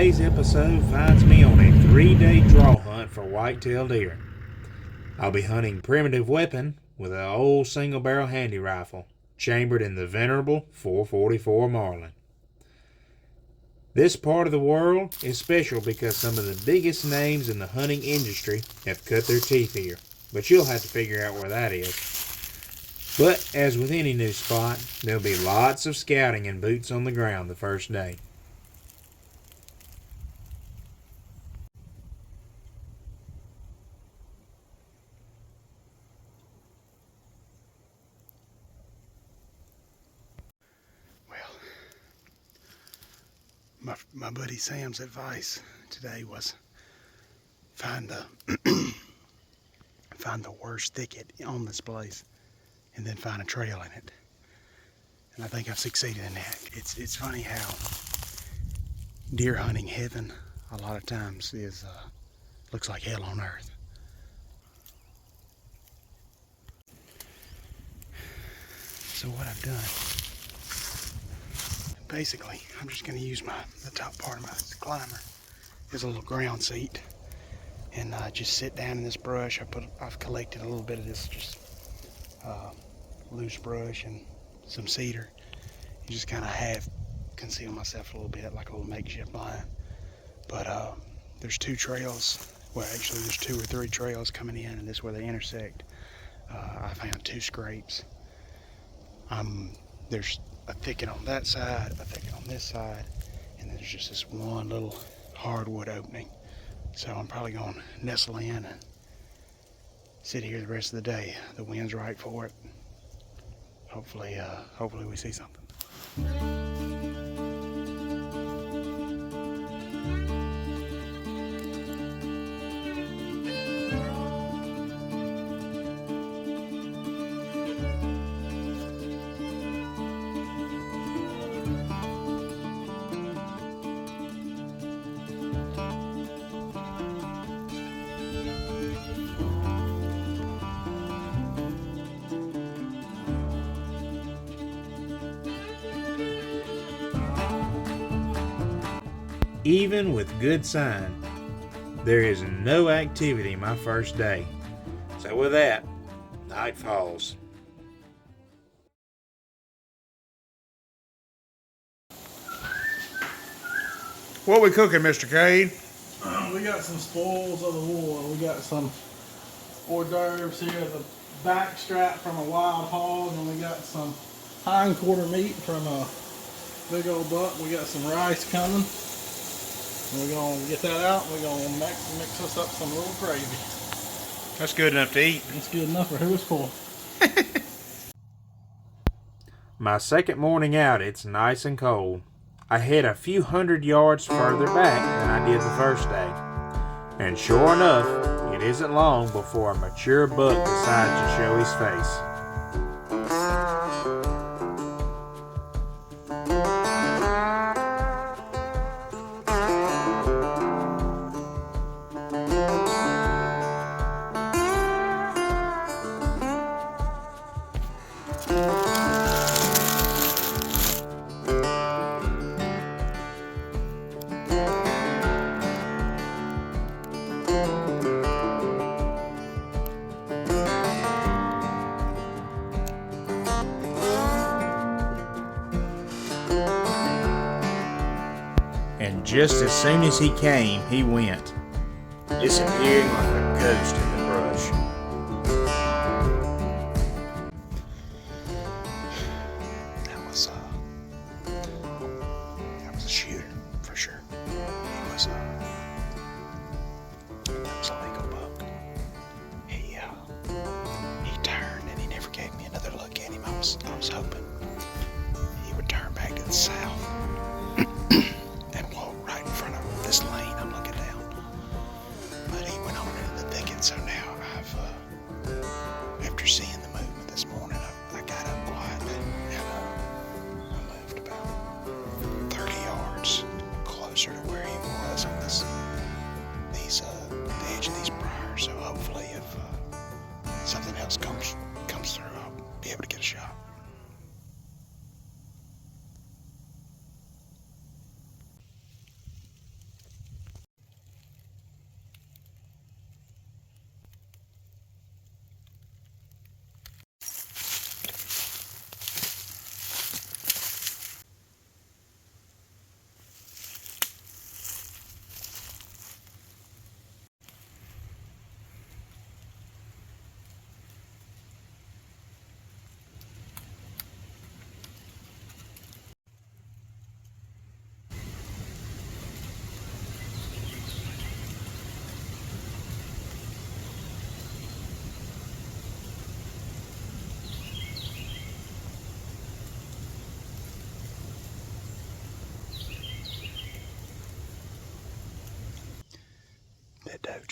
Today's episode finds me on a 3-day draw hunt for whitetail deer. I'll be hunting primitive weapon with an old single barrel handy rifle, chambered in the venerable 444 Marlin. This part of the world is special because some of the biggest names in the hunting industry have cut their teeth here, but you'll have to figure out where that is. But as with any new spot, there'll be lots of scouting and boots on the ground the first day. My buddy Sam's advice today was find the find the worst thicket on this place and then find a trail in it. And I think I've succeeded in that. It's funny how deer hunting heaven a lot of times is looks like hell on earth. So what I've done, basically, I'm just going to use the top part of my climber as a little ground seat, and just sit down in this brush. I've collected a little bit of this just loose brush and some cedar, and just kind of half conceal myself a little bit, like a little makeshift blind. But there's two trails. Well, actually, there's 2 or 3 trails coming in, and this is where they intersect. I found 2 scrapes. There's a thicket on that side, a thicket on this side, and there's just this one little hardwood opening. So I'm probably going to nestle in and sit here the rest of the day. The wind's right for it. Hopefully we see something. Even with good sign, there is no activity my first day. So with that, night falls. What we cooking, Mr. Cade? We got some spoils of the war. We got some hors d'oeuvres here, the back strap from a wild hog, and we got some hind quarter meat from a big old buck. We got some rice coming. We're gonna get that out, and we're gonna mix us up some little gravy. That's good enough to eat. That's good enough for who it's for. My second morning out, it's nice and cold. I head a few hundred yards further back than I did the first day. And sure enough, it isn't long before a mature buck decides to show his face. And just as soon as he came, he went, disappearing like a ghost in the brush. That was a shooter for sure. That was a legal buck. He turned and he never gave me another look at him. I was hoping he would turn back to the south and walk right in front of this lane I'm looking down. But he went on into the thicket, so now after seeing the movement this morning, I got up quietly and I moved about 30 yards closer to where he was on the edge of these briars. So hopefully, if something else comes through, I'll be able to get a shot.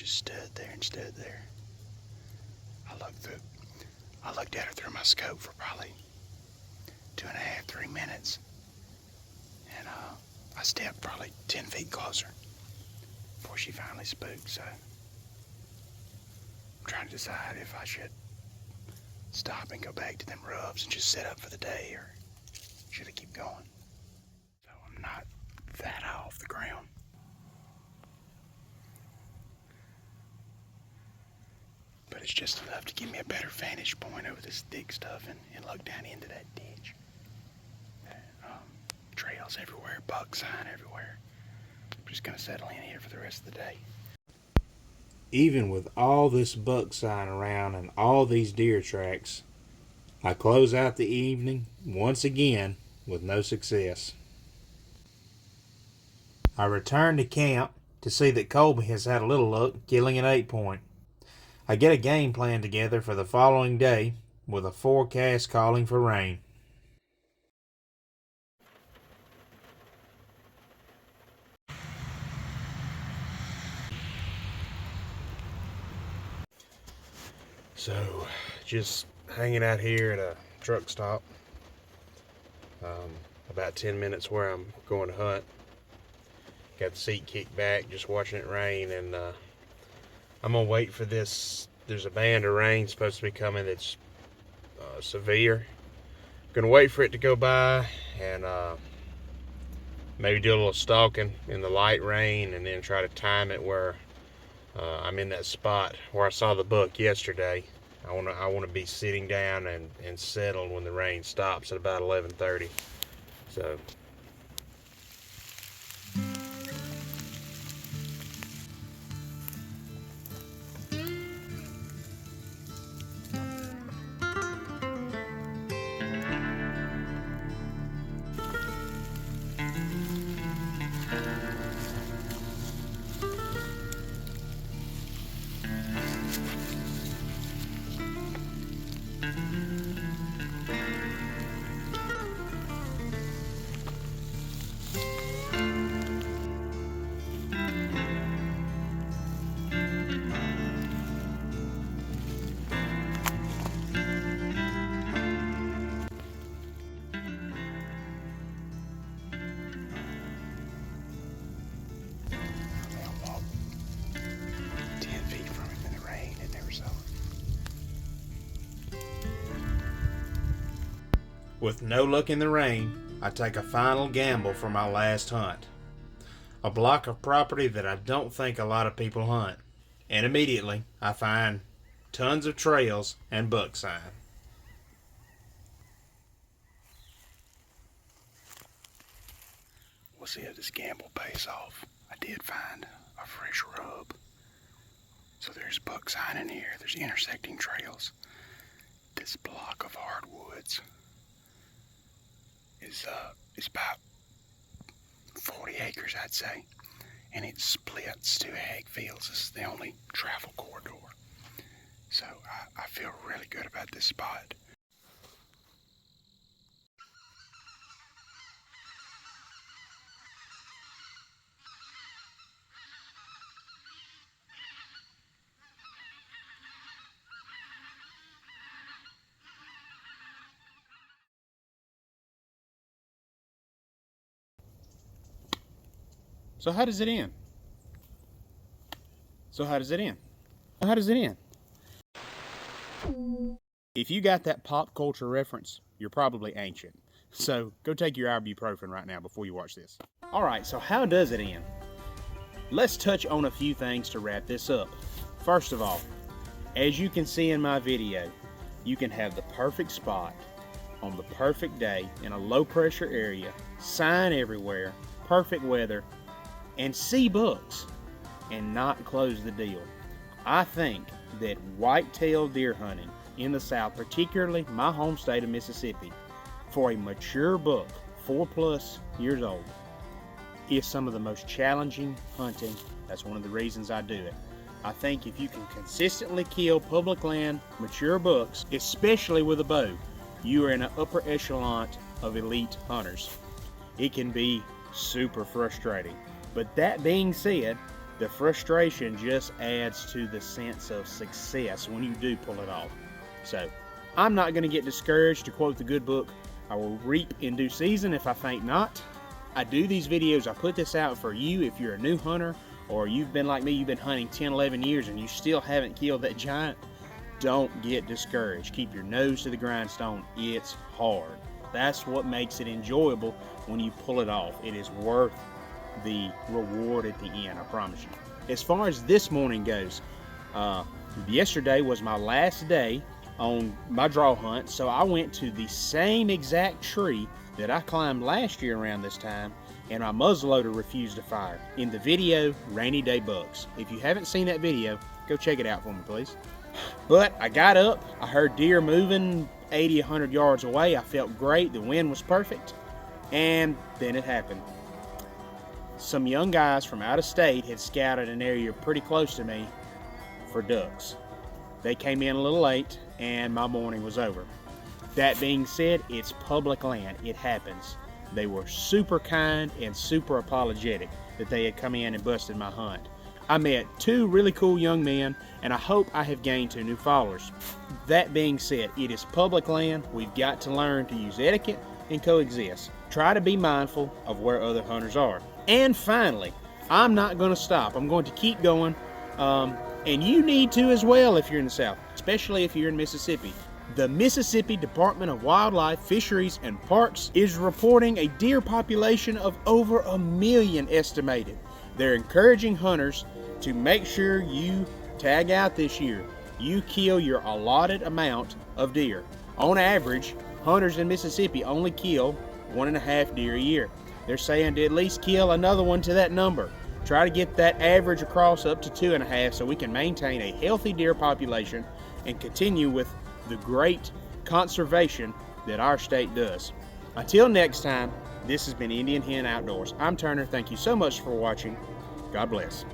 just stood there and stood there. I looked at her through my scope for probably 2.5, 3 minutes. And I stepped probably 10 feet closer before she finally spooked. So I'm trying to decide if I should stop and go back to them rubs and just set up for the day, or should I keep going? So I'm not that high off the ground. But it's just enough to give me a better vantage point over this thick stuff and look down into that ditch. Trails everywhere, buck sign everywhere. I'm just gonna settle in here for the rest of the day. Even with all this buck sign around and all these deer tracks, I close out the evening once again with no success. I return to camp to see that Colby has had a little luck killing an 8-point. I get a game plan together for the following day with a forecast calling for rain. So, just hanging out here at a truck stop. About 10 minutes where I'm going to hunt. Got the seat kicked back, just watching it rain, and I'm gonna wait for this. There's a band of rain supposed to be coming that's severe. Gonna wait for it to go by and maybe do a little stalking in the light rain, and then try to time it where I'm in that spot where I saw the buck yesterday. I wanna be sitting down and settled when the rain stops at about 11:30. So. With no luck in the rain, I take a final gamble for my last hunt. A block of property that I don't think a lot of people hunt. And immediately, I find tons of trails and buck sign. We'll see if this gamble pays off. I did find a fresh rub. So there's buck sign in here. There's intersecting trails. This block of hardwoods is about 40 acres, I'd say, and it splits to ag fields. This is the only travel corridor, so I feel really good about this spot. So how does it end? So how does it end? How does it end? If you got that pop culture reference, you're probably ancient. So go take your ibuprofen right now before you watch this. Alright, so how does it end? Let's touch on a few things to wrap this up. First of all, as you can see in my video, you can have the perfect spot on the perfect day in a low pressure area, sign everywhere, perfect weather, and see bucks and not close the deal. I think that whitetail deer hunting in the South, particularly my home state of Mississippi, for a mature buck 4+ years old, is some of the most challenging hunting. That's one of the reasons I do it. I think if you can consistently kill public land mature bucks, especially with a bow, you are in an upper echelon of elite hunters. It can be super frustrating. But that being said, the frustration just adds to the sense of success when you do pull it off. So I'm not going to get discouraged. To quote the good book, I will reap in due season if I faint not. I do these videos, I put this out for you if you're a new hunter, or you've been like me, you've been hunting 10, 11 years and you still haven't killed that giant. Don't get discouraged. Keep your nose to the grindstone. It's hard. That's what makes it enjoyable when you pull it off. It is worth the reward at the end, I promise you. As far as this morning goes, yesterday was my last day on my draw hunt, so I went to the same exact tree that I climbed last year around this time, and my muzzleloader refused to fire. In the video, Rainy Day Bucks. If you haven't seen that video, go check it out for me, please. But I got up, I heard deer moving 80, 100 yards away. I felt great, the wind was perfect, and then it happened. Some young guys from out of state had scouted an area pretty close to me for ducks. They came in a little late, and my morning was over. That being said, it's public land. It happens. They were super kind and super apologetic that they had come in and busted my hunt. I met 2 really cool young men, and I hope I have gained 2 new followers. That being said, it is public land. We've got to learn to use etiquette and coexist. Try to be mindful of where other hunters are. And finally, I'm not going to stop. I'm going to keep going. And you need to as well if you're in the South, especially if you're in Mississippi. The Mississippi Department of Wildlife, Fisheries, and Parks is reporting a deer population of over 1 million estimated. They're encouraging hunters to make sure you tag out this year. You kill your allotted amount of deer. On average, hunters in Mississippi only kill 1.5 deer a year. They're saying to at least kill another one to that number. Try to get that average across up to 2.5 so we can maintain a healthy deer population and continue with the great conservation that our state does. Until next time, this has been Indian Hen Outdoors. I'm Turner. Thank you so much for watching. God bless.